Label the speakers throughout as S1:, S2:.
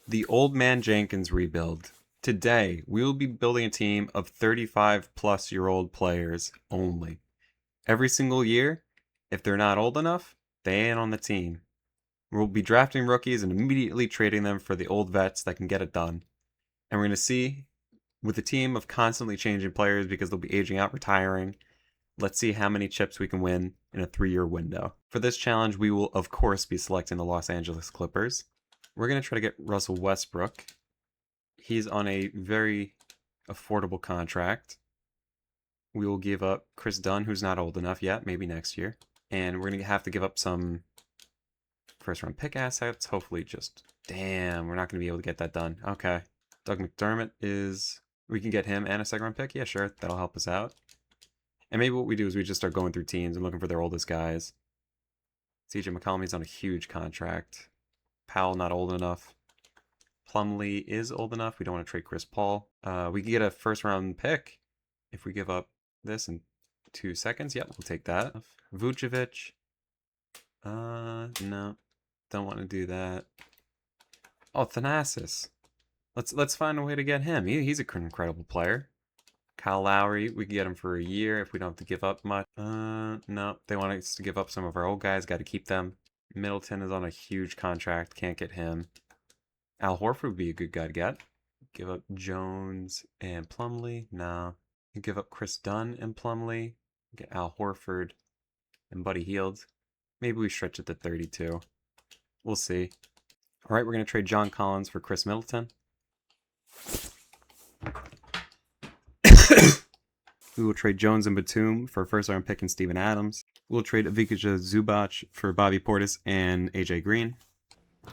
S1: The Old Man Jenkins rebuild. Today, we will be building a team of 35-plus-year-old players only. Every single year, if they're not old enough, they ain't on the team. We'll be drafting rookies and immediately trading them for the old vets that can get it done. And we're going to see, with a team of constantly changing players because they'll be aging out, retiring, let's see how many chips we can win in a 3-year window. For this challenge, we will, of course, be selecting the Los Angeles Clippers. We're going to try to get Russell Westbrook. He's on a very affordable contract. We will give up Chris Dunn, who's not old enough yet, maybe next year. And we're going to have to give up some first-round pick assets. Hopefully just... Damn, we're not going to be able to get that done. Okay. Doug McDermott is... We can get him and a second-round pick? Yeah, sure. That'll help us out. And maybe what we do is we just start going through teams and looking for their oldest guys. CJ McCollum's on a huge contract. Powell not old enough. Plumlee is old enough. We don't want to trade Chris Paul. We can get a first-round pick if we give up this in 2 seconds. Yep, we'll take that. Vucevic. No. Don't want to do that. Oh, Thanasis. Let's find a way to get him. He's an incredible player. Kyle Lowry, we can get him for a year if we don't have to give up much. No, they want us to give up some of our old guys. Got to keep them. Middleton is on a huge contract. Can't get him. Al Horford would be a good guy to get. Give up Jones and Plumlee. No. Give up Chris Dunn and Plumlee. Get Al Horford and Buddy Hield. Maybe we stretch it to 32. We'll see. All right, we're going to trade John Collins for Chris Middleton. We will trade Jones and Batum for a first-round pick and Steven Adams. We'll trade Ivica Zubac for Bobby Portis and AJ Green.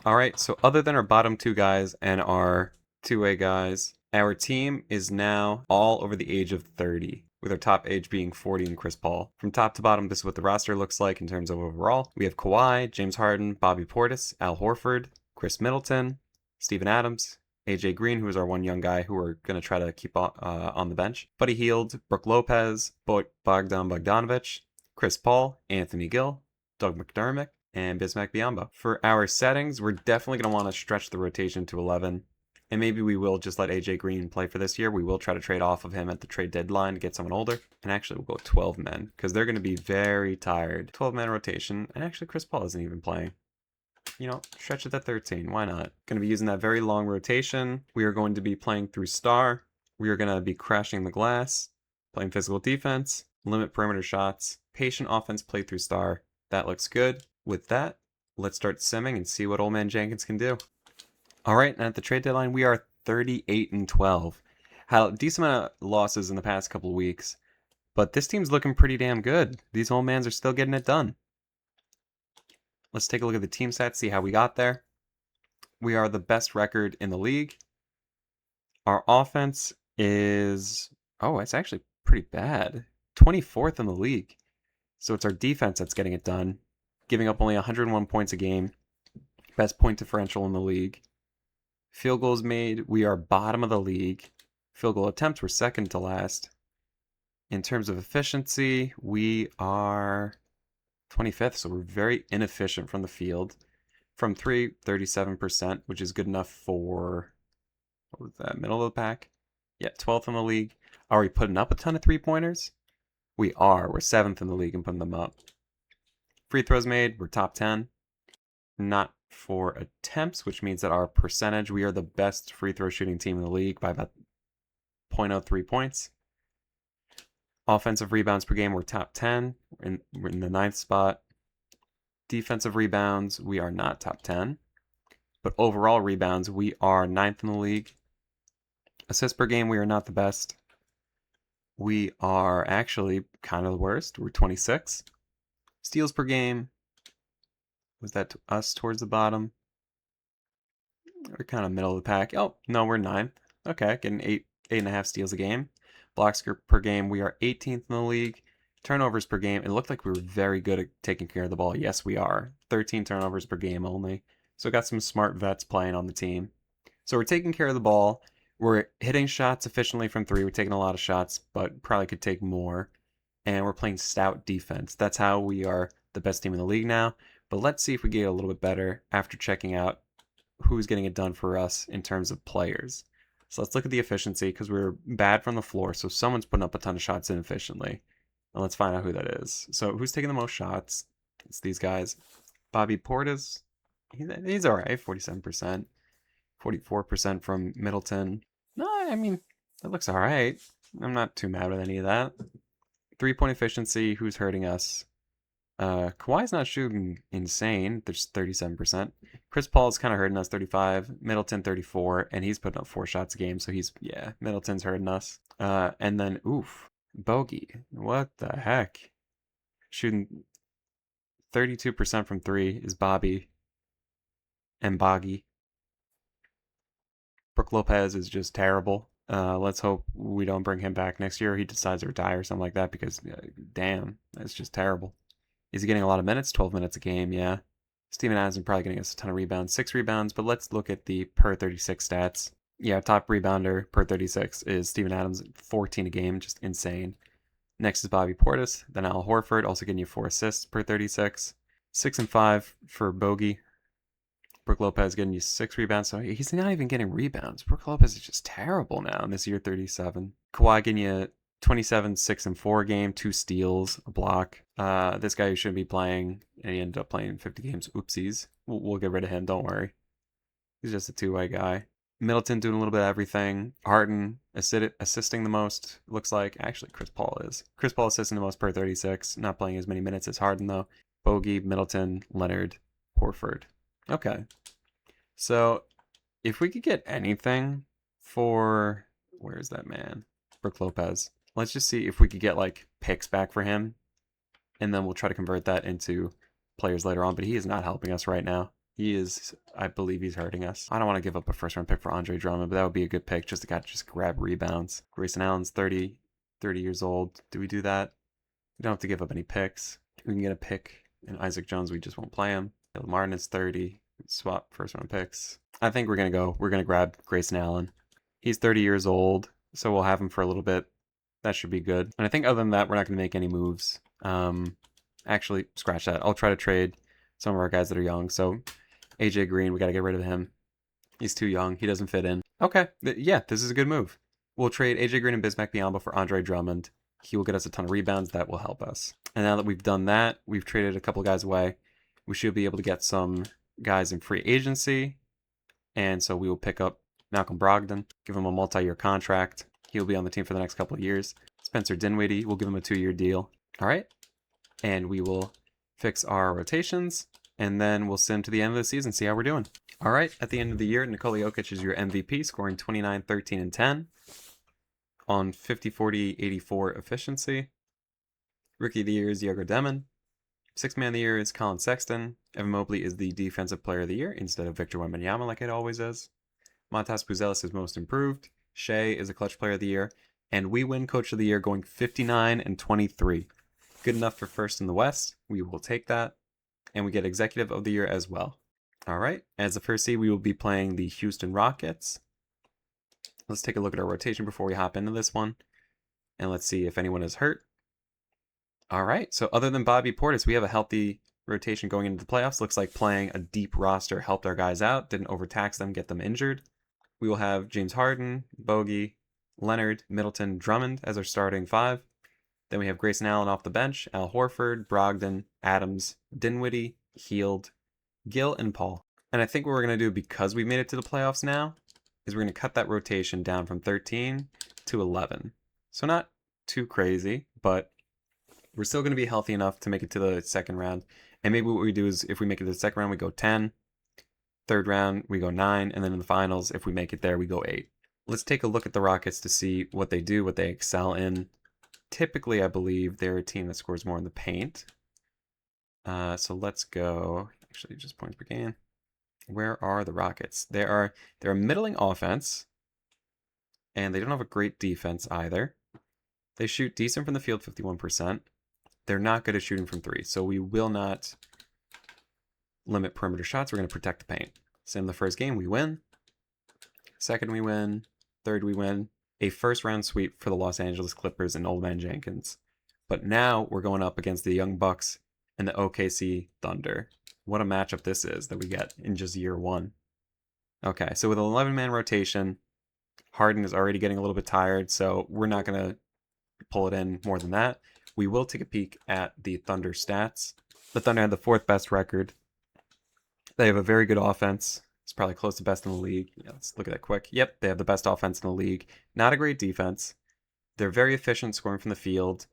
S1: All right, so other than our bottom 2 guys and our 2-way guys, our team is now all over the age of 30, with our top age being 40 and Chris Paul. From top to bottom, this is what the roster looks like in terms of overall. We have Kawhi, James Harden, Bobby Portis, Al Horford, Chris Middleton, Steven Adams, AJ Green, who is our one young guy who we're going to try to keep on the bench, Buddy Hield, Brook Lopez, Bogdan Bogdanovic, Chris Paul, Anthony Gill, Doug McDermott, and Bismack Biyombo. For our settings, we're definitely going to want to stretch the rotation to 11. And maybe we will just let AJ Green play for this year. We will try to trade off of him at the trade deadline to get someone older. And actually, we'll go 12 men because they're going to be very tired. 12-man rotation. And actually, Chris Paul isn't even playing. You know, stretch it to 13. Why not? Going to be using that very long rotation. We are going to be playing through star. We are going to be crashing the glass, playing physical defense, limit perimeter shots, patient offense, play through star. That looks good. With that, let's start simming and see what Old Man Jenkins can do. All right, and at the trade deadline, we are 38-12. Had a decent amount of losses in the past couple of weeks, but this team's looking pretty damn good. These old mans are still getting it done. Let's take a look at the team stats, see how we got there. We are the best record in the league. Our offense is, it's actually pretty bad. 24th in the league. So it's our defense that's getting it done, giving up only 101 points a game. Best point differential in the league. Field goals made, we are bottom of the league. Field goal attempts, we're second to last. In terms of efficiency, we are 25th, so we're very inefficient from the field. From 3, 37%, which is good enough for, what was that, middle of the pack? Yeah, 12th in the league. Are we putting up a ton of 3-pointers? We are. We're 7th in the league and putting them up. Free throws made, we're top 10. Not for attempts, which means that our percentage, we are the best free throw shooting team in the league by about 0.03 points. Offensive rebounds per game, we're top 10. We're in the 9th spot. Defensive rebounds, we are not top 10. But overall rebounds, we are 9th in the league. Assists per game, we are not the best. We are actually kind of the worst. We're 26. Steals per game, was that us towards the bottom? We're kind of middle of the pack. Oh, no, we're 9th. Okay, getting 8.5 steals a game. Blocks per game, we are 18th in the league. Turnovers per game, it looked like we were very good at taking care of the ball. Yes, we are. 13 turnovers per game only. So got some smart vets playing on the team. So we're taking care of the ball. We're hitting shots efficiently from 3. We're taking a lot of shots, but probably could take more. And we're playing stout defense. That's how we are the best team in the league now. But let's see if we get a little bit better after checking out who's getting it done for us in terms of players. So let's look at the efficiency because we're bad from the floor. So someone's putting up a ton of shots inefficiently. And let's find out who that is. So who's taking the most shots? It's these guys. Bobby Portis. He's all right, 47%. 44% from Middleton. No, I mean, that looks all right. I'm not too mad with any of that. 3-point efficiency, who's hurting us? Kawhi's not shooting insane. There's 37%. Chris Paul's kind of hurting us, 35. Middleton, 34. And he's putting up 4 shots a game. So yeah, Middleton's hurting us. And then, oof, Bogey. What the heck? Shooting 32% from 3 is Bobby and Boggy. Brook Lopez is just terrible. Let's hope we don't bring him back next year. He decides to retire or something like that because, damn, that's just terrible. Is he getting a lot of minutes? 12 minutes a game, yeah. Steven Adams is probably getting us a ton of rebounds, 6 rebounds, but let's look at the per 36 stats. Yeah, top rebounder per 36 is Steven Adams, 14 a game, just insane. Next is Bobby Portis, then Al Horford, also getting you 4 assists per 36. 6 and 5 for Bogey. Brook Lopez getting you 6 rebounds, so he's not even getting rebounds. Brook Lopez is just terrible now in this year 37. Kawhi getting you 27, 6 and 4 game, 2 steals, a block. This guy who shouldn't be playing, and he ended up playing 50 games. Oopsies. We'll get rid of him, don't worry. He's just a two-way guy. Middleton doing a little bit of everything. Harden assisting the most, looks like. Actually, Chris Paul is. Chris Paul assisting the most per 36. Not playing as many minutes as Harden, though. Bogey, Middleton, Leonard, Horford. Okay. So, if we could get anything for... Where's that man? Brook Lopez. Let's just see if we could get, like, picks back for him. And then we'll try to convert that into players later on. But he is not helping us right now. He is, I believe he's hurting us. I don't want to give up a first-round pick for Andre Drummond, but that would be a good pick just to just grab rebounds. Grayson Allen's 30 years old. Do we do that? We don't have to give up any picks. We can get a pick. And Isaac Jones, we just won't play him. Martin is 30. Swap first-round picks. I think we're going to grab Grayson Allen. He's 30 years old, so we'll have him for a little bit. That should be good. And I think other than that, we're not going to make any moves. Actually, scratch that. I'll try to trade some of our guys that are young. So AJ Green, we got to get rid of him. He's too young. He doesn't fit in. Okay. Yeah, this is a good move. We'll trade AJ Green and Bismack Biyombo for Andre Drummond. He will get us a ton of rebounds. That will help us. And now that we've done that, we've traded a couple guys away. We should be able to get some guys in free agency. And so we will pick up Malcolm Brogdon, give him a multi-year contract. He'll be on the team for the next couple of years. Spencer Dinwiddie, we'll give him a 2-year deal. All right. And we will fix our rotations. And then we'll send to the end of the season, see how we're doing. All right. At the end of the year, Nikola Jokic is your MVP, scoring 29, 13, and 10 on 50, 40, 84 efficiency. Rookie of the year is Diego Demon. Sixth man of the year is Colin Sexton. Evan Mobley is the defensive player of the year instead of Victor Wembanyama like it always is. Montas Puzelis is most improved. Shea is a clutch player of the year. And we win coach of the year going 59 and 23. Good enough for first in the West. We will take that. And we get executive of the year as well. All right. As the first seed, we will be playing the Houston Rockets. Let's take a look at our rotation before we hop into this one. And let's see if anyone is hurt. All right. So other than Bobby Portis, we have a healthy rotation going into the playoffs. Looks like playing a deep roster helped our guys out. Didn't overtax them, get them injured. We will have James Harden, Bogey, Leonard, Middleton, Drummond as our starting 5. Then we have Grayson Allen off the bench, Al Horford, Brogdon, Adams, Dinwiddie, Hield, Gill, and Paul. And I think what we're going to do, because we've made it to the playoffs now, is we're going to cut that rotation down from 13 to 11. So not too crazy, but we're still going to be healthy enough to make it to the second round. And maybe what we do is if we make it to the second round, we go 10. Third round, we go 9. And then in the finals, if we make it there, we go 8. Let's take a look at the Rockets to see what they do, what they excel in. Typically, I believe they're a team that scores more in the paint. So let's go. Actually, just points per game. Where are the Rockets? They're a middling offense. And they don't have a great defense either. They shoot decent from the field, 51%. They're not good at shooting from 3. So we will not limit perimeter shots. We're going to protect the paint. So in the first game, we win. Second, we win. Third, we win. A first-round sweep for the Los Angeles Clippers and Old Man Jenkins. But now we're going up against the Young Bucks and the OKC Thunder. What a matchup this is that we get in just year 1. Okay, so with an 11-man rotation, Harden is already getting a little bit tired, so we're not going to pull it in more than that. We will take a peek at the Thunder stats. The Thunder had the 4th best record. They have a very good offense. It's probably close to best in the league. Yeah, let's look at that quick. Yep, they have the best offense in the league. Not a great defense. They're very efficient scoring from the field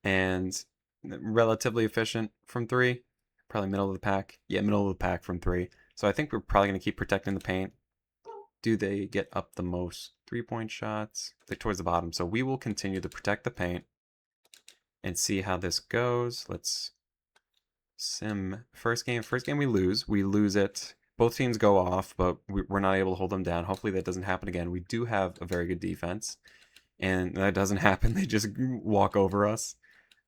S1: and relatively efficient from 3. Probably middle of the pack. Yeah, middle of the pack from 3. So I think we're probably going to keep protecting the paint. Do they get up the most 3-point shots? They're towards the bottom. So we will continue to protect the paint and see how this goes. Let's sim. First game we lose. We lose it. Both teams go off, but we're not able to hold them down. Hopefully that doesn't happen again. We do have a very good defense. And that doesn't happen. They just walk over us.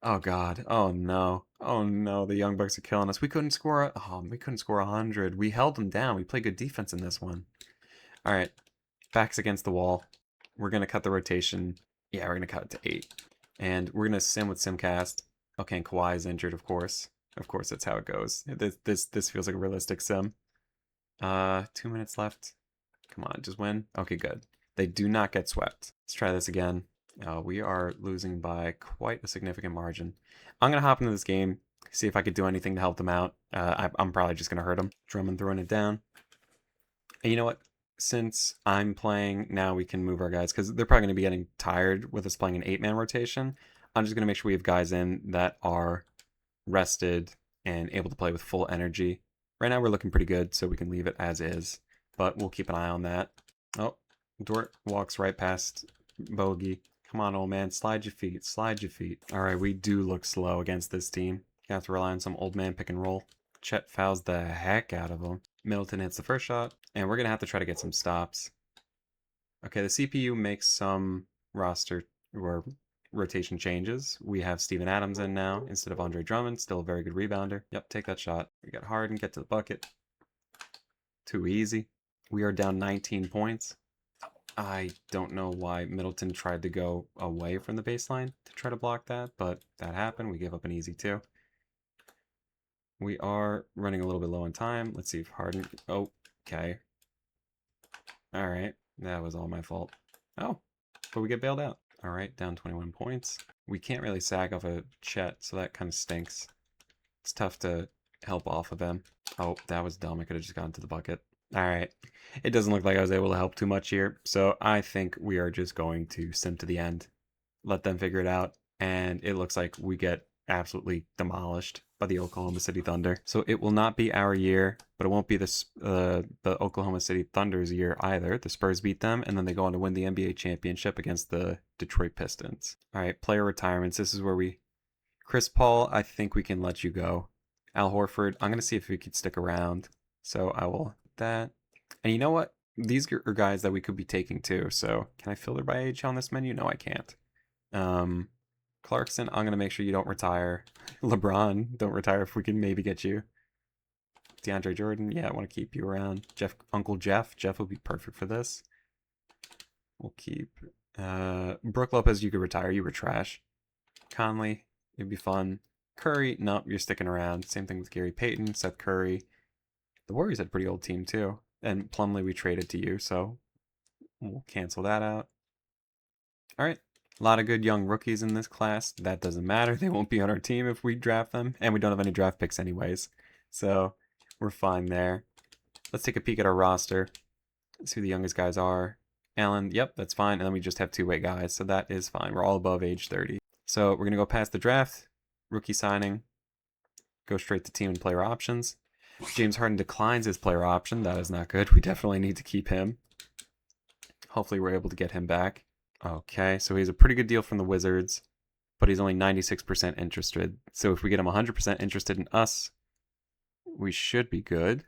S1: Oh God. Oh no. Oh no. The Young Bucks are killing us. We couldn't score. We couldn't score 100. We held them down. We played good defense in this one. All right. Backs against the wall. We're gonna cut the rotation. Yeah, we're gonna cut it to 8. And we're gonna sim with Simcast. Okay, and Kawhi is injured, of course. Of course, that's how it goes. This feels like a realistic sim. 2 minutes left. Come on, just win. Okay, good. They do not get swept. Let's try this again. We are losing by quite a significant margin. I'm gonna hop into this game, see if I could do anything to help them out. I'm probably just gonna hurt them. Drummond throwing it down. And you know what? Since I'm playing, now we can move our guys because they're probably going to be getting tired with us playing an 8-man rotation. I'm just going to make sure we have guys in that are rested and able to play with full energy. Right now we're looking pretty good, so we can leave it as is, but we'll keep an eye on that. Oh, Dort walks right past Bogey. Come on, old man, slide your feet, slide your feet. All right, we do look slow against this team. You have to rely on some old man pick and roll. Chet fouls the heck out of him. Middleton hits the first shot, and we're going to have to try to get some stops. Okay, the CPU makes some roster or rotation changes. We have Steven Adams in now instead of Andre Drummond, still a very good rebounder. Yep, take that shot. We got Harden, get to the bucket. Too easy. We are down 19 points. I don't know why Middleton tried to go away from the baseline to try to block that, but that happened. We gave up an easy 2. We are running a little bit low on time. Let's see if Harden... Oh, okay. All right. That was all my fault. Oh, but we get bailed out. All right, down 21 points. We can't really sag off a Chet, so that kind of stinks. It's tough to help off of him. Oh, that was dumb. I could have just gotten to the bucket. All right. It doesn't look like I was able to help too much here, so I think we are just going to sim to the end. Let them figure it out, and it looks like we get absolutely demolished by the Oklahoma City Thunder. So it will not be our year, but it won't be the Oklahoma City Thunder's year either. The Spurs beat them, and then they go on to win the NBA championship against the Detroit Pistons. All right, player retirements. This is where we... Chris Paul, I think we can let you go. Al Horford, I'm going to see if we could stick around. So I will that. And you know what? These are guys that we could be taking too. So can I filter by age on this menu? No, I can't. Clarkson, I'm going to make sure you don't retire. LeBron, don't retire if we can maybe get you. DeAndre Jordan, yeah, I want to keep you around. Uncle Jeff would be perfect for this. We'll keep... Brook Lopez, you could retire. You were trash. Conley, it'd be fun. Curry, nope, you're sticking around. Same thing with Gary Payton, Seth Curry. The Warriors had a pretty old team too. And Plumlee we traded to you, so we'll cancel that out. All right. A lot of good young rookies in this class. That doesn't matter. They won't be on our team if we draft them. And we don't have any draft picks anyways. So we're fine there. Let's take a peek at our roster. Let's see who the youngest guys are. Allen, yep, that's fine. And then we just have 2-way guys. So that is fine. We're all above age 30. So we're going to go past the draft. Rookie signing. Go straight to team and player options. James Harden declines his player option. That is not good. We definitely need to keep him. Hopefully we're able to get him back. Okay, so he's a pretty good deal from the Wizards, but he's only 96% interested. So if we get him 100% interested in us, we should be good.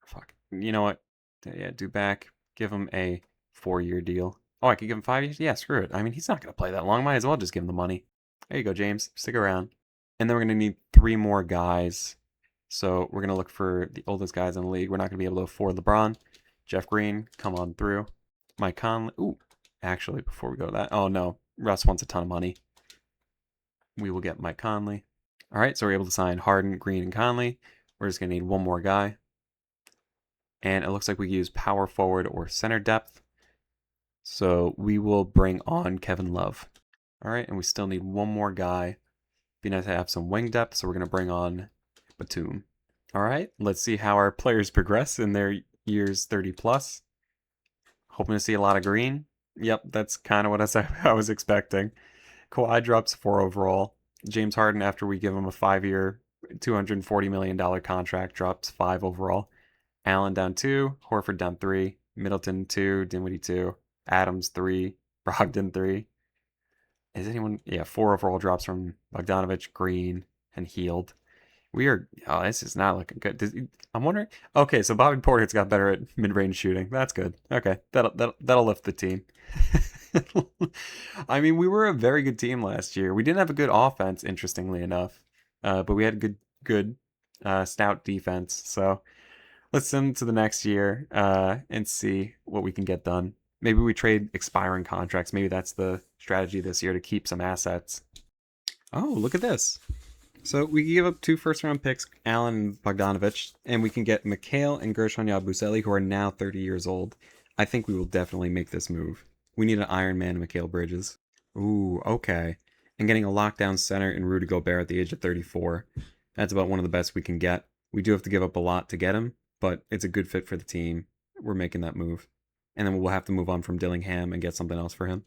S1: Fuck. You know what? Yeah, do back. Give him a 4-year deal. Oh, I could give him 5 years? Yeah, screw it. I mean, he's not going to play that long. Might as well just give him the money. There you go, James. Stick around. And then we're going to need 3 more guys. So we're going to look for the oldest guys in the league. We're not going to be able to afford LeBron. Jeff Green, come on through. Mike Conley. Ooh. Actually, before we go to that, oh no, Russ wants a ton of money. We will get Mike Conley. All right, so we're able to sign Harden, Green, and Conley. We're just going to need 1 more guy. And it looks like we use power forward or center depth. So we will bring on Kevin Love. All right, and we still need one more guy. Be nice to have some wing depth, so we're going to bring on Batum. All right, let's see how our players progress in their years 30 plus. Hoping to see a lot of green. Yep, that's kind of what I was expecting. Kawhi drops 4 overall. James Harden, after we give him a 5-year, $240 million contract, drops 5 overall. Allen down 2, Horford down 3, Middleton 2, Dinwiddie 2, Adams 3, Brogdon 3. Is anyone? Yeah, 4 overall drops from Bogdanovich, Green, and Healed. We are. Oh, this is not looking good. I'm wondering. Okay, so Bobby Portis got better at mid-range shooting. That's good. Okay, that'll lift the team. I mean, we were a very good team last year. We didn't have a good offense, interestingly enough, but we had good, stout defense. So let's send to the next year and see what we can get done. Maybe we trade expiring contracts. Maybe that's the strategy this year to keep some assets. Oh, look at this. So we can give up 2 first-round picks, Allen and Bogdanovich, and we can get Mikhail and Gershon Yabusele, who are now 30 years old. I think we will definitely make this move. We need an Iron Man, Mikhail Bridges. Ooh, okay. And getting a lockdown center in Rudy Gobert at the age of 34. That's about one of the best we can get. We do have to give up a lot to get him, but it's a good fit for the team. We're making that move. And then we'll have to move on from Dillingham and get something else for him.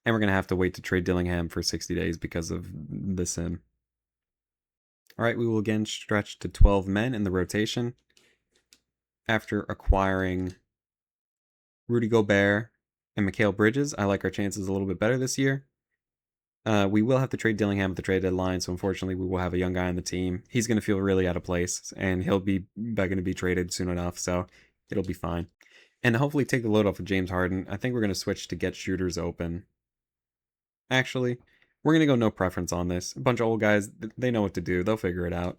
S1: And we're going to have to wait to trade Dillingham for 60 days because of the sim. All right, we will again stretch to 12 men in the rotation. After acquiring Rudy Gobert and Mikhail Bridges, I like our chances a little bit better this year. We will have to trade Dillingham at the trade deadline, so unfortunately we will have a young guy on the team. He's going to feel really out of place, and he'll be begging to be traded soon enough, so it'll be fine. And hopefully take the load off of James Harden. I think we're going to switch to get shooters open. Actually, we're going to go no preference on this. A bunch of old guys, they know what to do. They'll figure it out.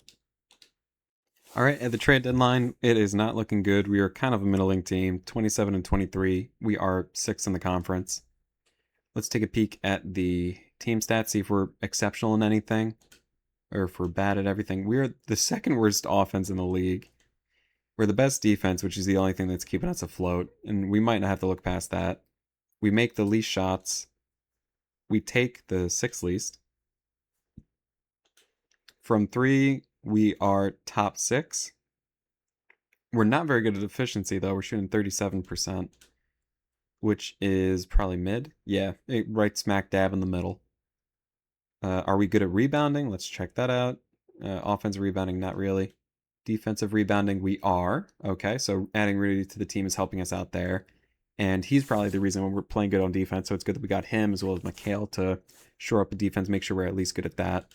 S1: All right, at the trade deadline, it is not looking good. We are kind of a middling team, 27 and 23. We are 6th in the conference. Let's take a peek at the team stats, see if we're exceptional in anything or if we're bad at everything. We're the 2nd worst offense in the league. We're the best defense, which is the only thing that's keeping us afloat, and we might not have to look past that. We make the least shots. We take the 6th least. From 3, we are top 6. We're not very good at efficiency, though. We're shooting 37%, which is probably mid. Yeah, right smack dab in the middle. Are we good at rebounding? Let's check that out. Offensive rebounding, not really. Defensive rebounding, we are. Okay, so adding Rudy to the team is helping us out there. And he's probably the reason we're playing good on defense, so it's good that we got him as well as Mikhail to shore up the defense, make sure we're at least good at that.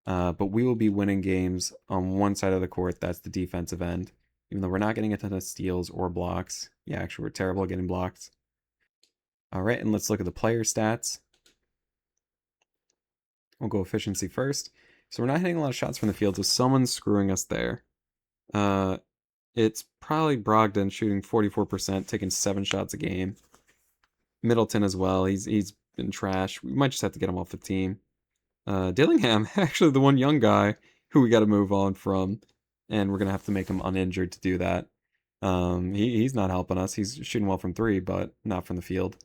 S1: But we will be winning games on one side of the court. That's the defensive end. Even though we're not getting a ton of steals or blocks. Yeah, actually, we're terrible at getting blocks. All right, and let's look at the player stats. We'll go efficiency first. So we're not hitting a lot of shots from the field, so someone's screwing us there. It's probably Brogdon shooting 44%, taking 7 shots a game. Middleton as well. He's been trash. We might just have to get him off the team. Dillingham, actually the one young guy who we got to move on from, and we're gonna have to make him uninjured to do that. He's not helping us. He's shooting well from 3, but not from the field.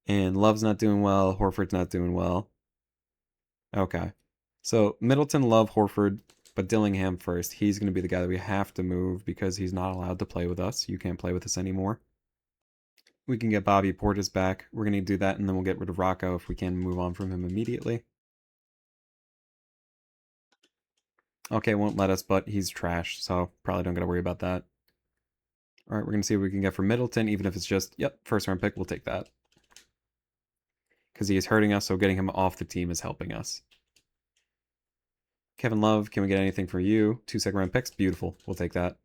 S1: And Love's not doing well. Horford's not doing well. Okay, so Middleton, Love, Horford, but Dillingham first. He's gonna be the guy that we have to move because he's not allowed to play with us. You can't play with us anymore. We can get Bobby Portis back. We're gonna do that, and then we'll get rid of Rocco if we can move on from him immediately. Okay, won't let us, but he's trash, so probably don't gotta worry about that. All right, we're gonna see what we can get for Middleton, even if it's just, yep, 1st-round pick, we'll take that. Because he is hurting us, so getting him off the team is helping us. Kevin Love, can we get anything for you? 2 second-round picks, beautiful, we'll take that.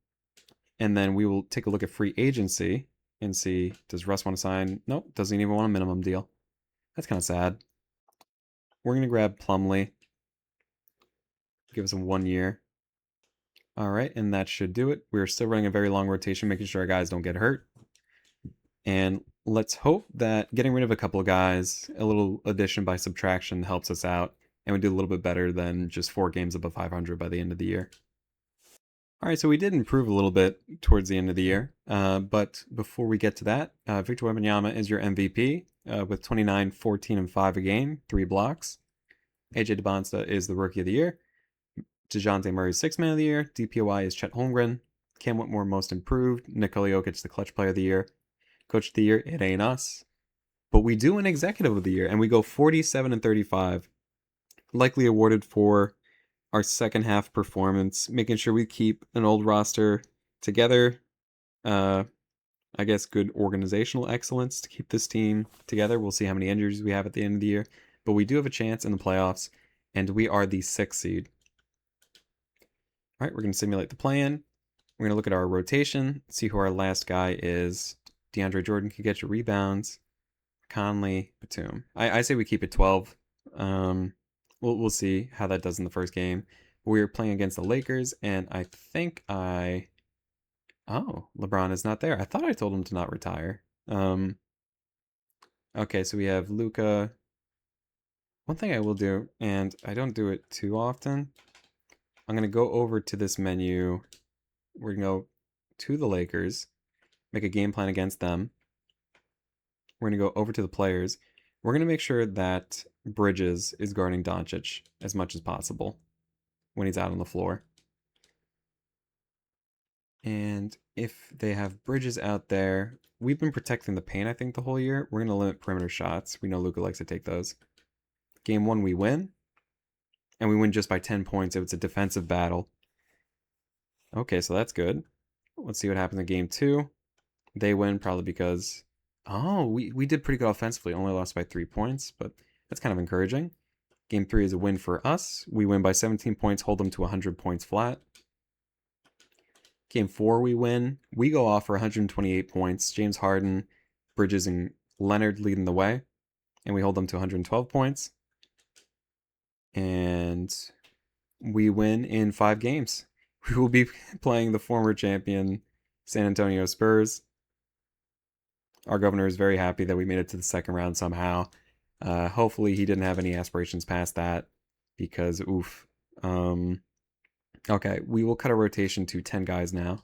S1: And then we will take a look at free agency and see, does Russ want to sign? Nope, doesn't even want a minimum deal. That's kind of sad. We're gonna grab Plumlee. Give us a 1 year. All right, and that should do it. We're still running a very long rotation, making sure our guys don't get hurt. And let's hope that getting rid of a couple of guys, a little addition by subtraction, helps us out. and we do a little bit better than just 4 games above 500 by the end of the year. All right, so we did improve a little bit towards the end of the year, but before we get to that, Victor Wembanyama is your MVP with 29, 14, and 5 a game, 3 blocks. AJ DeBonsta is the Rookie of the Year. DeJounte Murray is 6th Man of the Year. DPOY is Chet Holmgren. Cam Whitmore Most Improved. Nikola Jokic the Clutch Player of the Year. Coach of the Year, it ain't us. But we do an Executive of the Year, and we go 47 and 35. Likely awarded for our second half performance, making sure we keep an old roster together. I guess good organizational excellence to keep this team together. We'll see how many injuries we have at the end of the year, but we do have a chance in the playoffs, and we are the 6th seed. All right, we're going to simulate the plan. We're going to look at our rotation, see who our last guy is. DeAndre Jordan can get your rebounds. Conley, Batum. I say we keep it 12. We'll see how that does in the first game. We're playing against the Lakers, and I think oh, LeBron is not there. I thought I told him to not retire. Okay, so we have Luka. One thing I will do, and I don't do it too often, I'm going to go over to this menu. We're going to go to the Lakers, make a game plan against them. We're going to go over to the players. We're going to make sure that Bridges is guarding Doncic as much as possible when he's out on the floor. And if they have Bridges out there, we've been protecting the paint, I think, the whole year. We're going to limit perimeter shots. We know Luka likes to take those. Game 1, we win. And we win just by 10 points. It was a defensive battle. Okay, so that's good. Let's see what happens in Game 2. They win probably because... Oh, we did pretty good offensively. Only lost by 3 points, but that's kind of encouraging. Game 3 is a win for us. We win by 17 points, hold them to 100 points flat. Game 4, we win. We go off for 128 points. James Harden, Bridges, and Leonard leading the way. And we hold them to 112 points. And we win in 5 games. We will be playing the former champion San Antonio Spurs. Our governor is very happy that we made it to the second round somehow. Hopefully he didn't have any aspirations past that because, oof. Okay, we will cut our rotation to 10 guys now.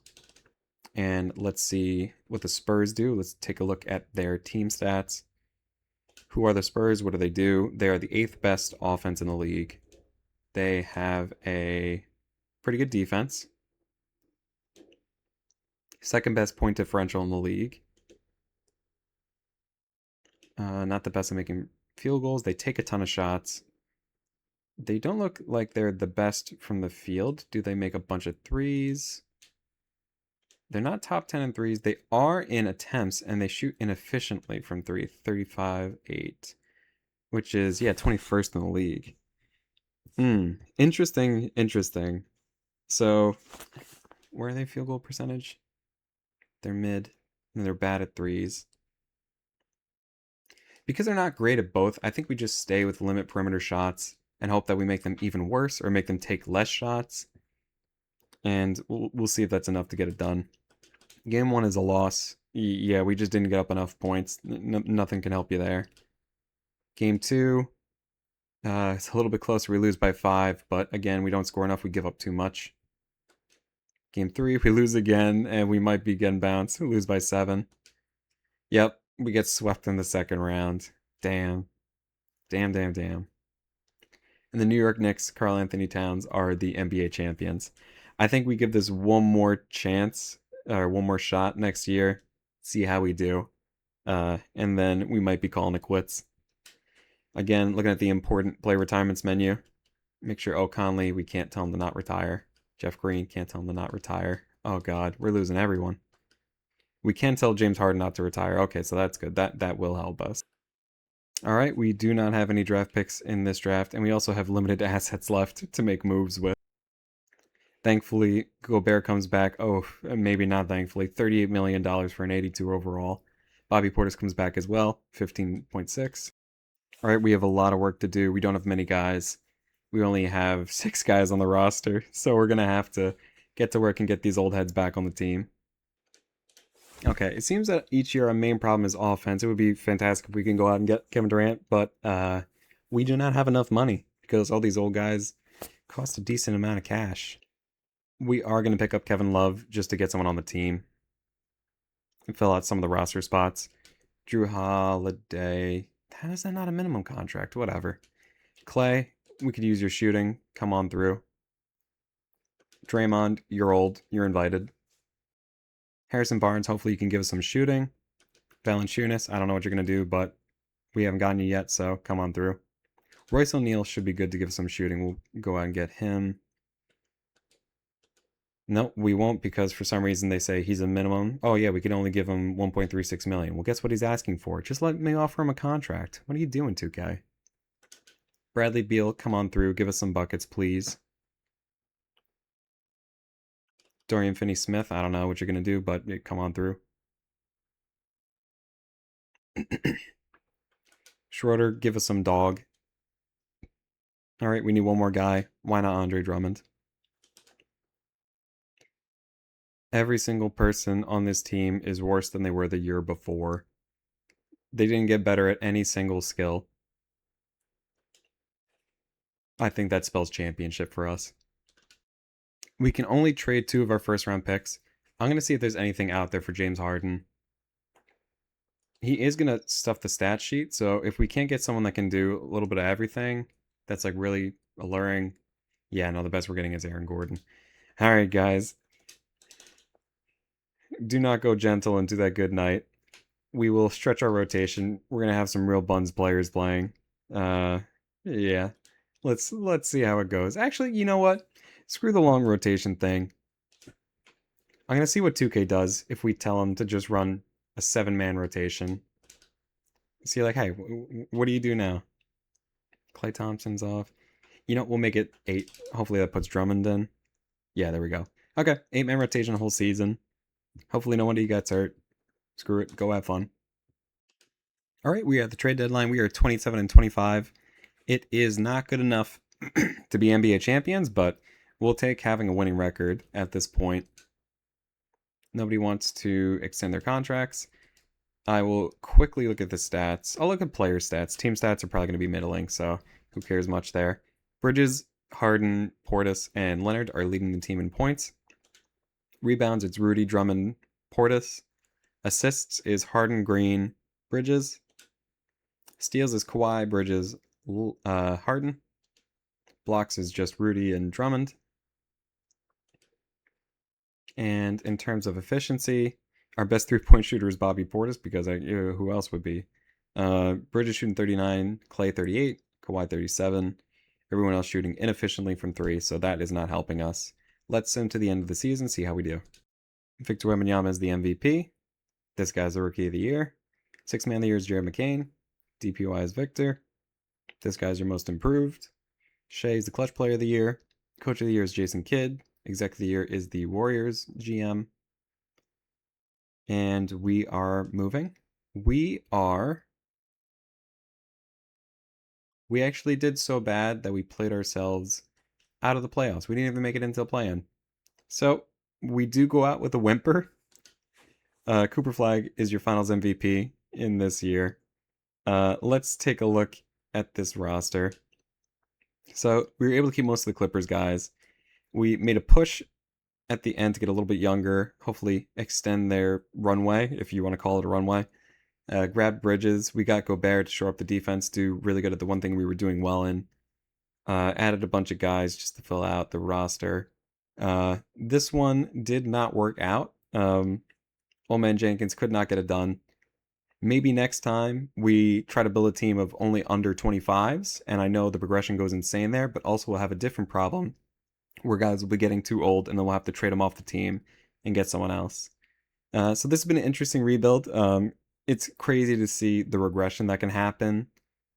S1: And let's see what the Spurs do. Let's take a look at their team stats. Who are the Spurs? What do they do? They are the 8th best offense in the league. They have a pretty good defense. 2nd best point differential in the league. Not the best at making field goals. They take a ton of shots. They don't look like they're the best from the field. Do they make a bunch of threes? They're not top 10 in threes. They are in attempts, and they shoot inefficiently from 3, 35-8, which is, 21st in the league. Interesting. So, where are they field goal percentage? They're mid, and they're bad at threes. Because they're not great at both, I think we just stay with limit perimeter shots and hope that we make them even worse or make them take less shots. And we'll see if that's enough to get it done. Game 1 is a loss. Yeah, we just didn't get up enough points. Nothing can help you there. Game 2, it's a little bit closer. We lose by 5, but again, we don't score enough. We give up too much. Game 3, we lose again, and we might be getting bounced. We lose by 7. Yep, we get swept in the second round. Damn. And the New York Knicks, Karl Anthony Towns, are the NBA champions. I think we give this one more chance, or one more shot next year, see how we do. And then we might be calling it quits. Again, looking at the important play retirements menu. Make sure, Conley, we can't tell him to not retire. Jeff Green, can't tell him to not retire. Oh God, we're losing everyone. We can tell James Harden not to retire. Okay, so that's good. That will help us. All right, we do not have any draft picks in this draft, and we also have limited assets left to make moves with. Thankfully, Gobert comes back. Oh, maybe not thankfully. $38 million for an 82 overall. Bobby Portis comes back as well, 15.6. All right, we have a lot of work to do. We don't have many guys. We only have 6 guys on the roster, so we're going to have to get to work and get these old heads back on the team. Okay, it seems that each year our main problem is offense. It would be fantastic if we can go out and get Kevin Durant, but we do not have enough money. because all these old guys cost a decent amount of cash. We are going to pick up Kevin Love just to get someone on the team and fill out some of the roster spots. Drew Holiday. How is that not a minimum contract? Whatever. Clay, we could use your shooting. Come on through. Draymond, you're old. You're invited. Harrison Barnes, hopefully you can give us some shooting. Valanciunas, I don't know what you're going to do, but we haven't gotten you yet, so come on through. Royce O'Neal should be good to give some shooting. We'll go out and get him. No, we won't, because for some reason they say he's a minimum. Oh yeah, we can only give him 1.36 million. Well, guess what he's asking for? Just let me offer him a contract. What are you doing, 2K? Bradley Beal, come on through. Give us some buckets, please. Dorian Finney-Smith, I don't know what you're going to do, but come on through. Schroeder, give us some dog. All right, we need one more guy. Why not Andre Drummond? Every single person on this team is worse than they were the year before. They didn't get better at any single skill. I think that spells championship for us. We can only trade 2 of our first round picks. I'm going to see if there's anything out there for James Harden. He is going to stuff the stat sheet, so if we can't get someone that can do a little bit of everything, that's like really alluring. Yeah, no, the best we're getting is Aaron Gordon. All right, guys. Do not go gentle into that good night. We will stretch our rotation. We're going to have some real buns players playing. Yeah. Let's see how it goes. Actually, you know what? Screw the long rotation thing. I'm going to see what 2K does if we tell him to just run a 7-man rotation. See, like, hey, what do you do now? Klay Thompson's off. You know, we'll make it 8. Hopefully that puts Drummond in. Yeah, there we go. Okay, 8-man rotation the whole season. Hopefully nobody gets hurt. Screw it. Go have fun. All right, we are at the trade deadline. We are 27-25. It is not good enough to be NBA champions, but we'll take having a winning record at this point. Nobody wants to extend their contracts. I will quickly look at the stats. I'll look at player stats. Team stats are probably going to be middling, so who cares much there. Bridges, Harden, Portis, and Leonard are leading the team in points. Rebounds, it's Rudy, Drummond, Portis. Assists is Harden, Green, Bridges. Steals is Kawhi, Bridges, Harden. Blocks is just Rudy and Drummond. And in terms of efficiency, our best 3-point shooter is Bobby Portis, because who else would be? Bridges shooting 39, Clay 38, Kawhi 37. Everyone else shooting inefficiently from 3, so that is not helping us. Let's sim to the end of the season, see how we do. Victor Wembanyama is the MVP. This guy's the Rookie of the Year. 6-Man of the Year is Jared McCain. DPOI is Victor. This guy's your Most Improved. Shea is the Clutch Player of the Year. Coach of the Year is Jason Kidd. Exec of the Year is the Warriors GM. And we are moving. We actually did so bad that we played ourselves out of the playoffs. We didn't even make it into the play-in. So we do go out with a whimper. Cooper Flagg is your Finals MVP in this year. Let's take a look at this roster. So we were able to keep most of the Clippers guys. We made a push at the end to get a little bit younger, hopefully extend their runway, if you want to call it a runway. Grabbed Bridges. We got Gobert to shore up the defense, do really good at the one thing we were doing well in. Added a bunch of guys just to fill out the roster. This one did not work out. Old Man Jenkins could not get it done. Maybe next time we try to build a team of only under 25s, and I know the progression goes insane there, but also we'll have a different problem where guys will be getting too old and then we'll have to trade them off the team and get someone else. So this has been an interesting rebuild. It's crazy to see the regression that can happen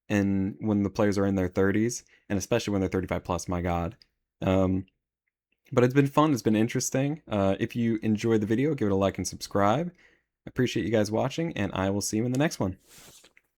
S1: and when the players are in their 30s, and especially when they're 35 plus, my God. But it's been fun. It's been interesting. If you enjoyed the video, give it a like and subscribe. I appreciate you guys watching, and I will see you in the next one.